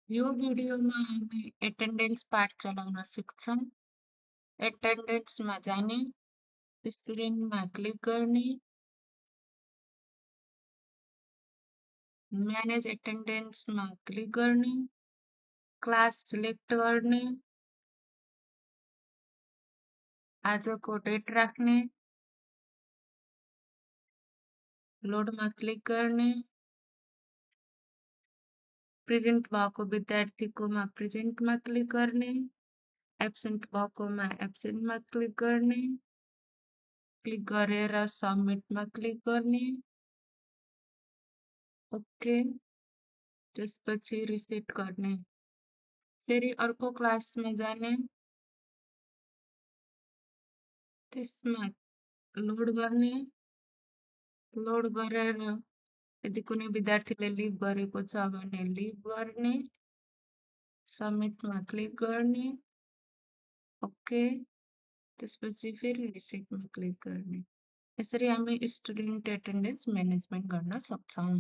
यो भिडियोमा हामी एटेन्डेन्स पाठ चलाउन सिक्छौँ। एटेन्डेन्समा जाने, स्टुडेन्टमा क्लिक गर्ने, म्यानेज एटेन्डेन्समा क्लिक गर्ने, क्लास सिलेक्ट गर्ने, आजको डेट राख्ने, लोडमा क्लिक गर्ने, प्रेजेन्ट भएको विद्यार्थीकोमा प्रेजेन्टमा क्लिक गर्ने, एब्सेन्ट भएकोमा एब्सेन्टमा क्लिक गर्ने, क्लिक गरेर सबमिटमा क्लिक गर्ने, ओके, त्यसपछि रिसेट गर्ने। फेरि अर्को क्लासमा जाने, त्यसमा लोड गर्ने, लोड गरेर यदि कुनै विद्यार्थीले लिभ गरेको छ भने लिभ गर्ने, सबमिटमा क्लिक गर्ने, ओके, त्यसपछि फेरि रिसेटमा क्लिक गर्ने। यसरी हामी स्टुडेन्ट एटेन्डेन्स म्यानेजमेन्ट गर्न सक्छौँ।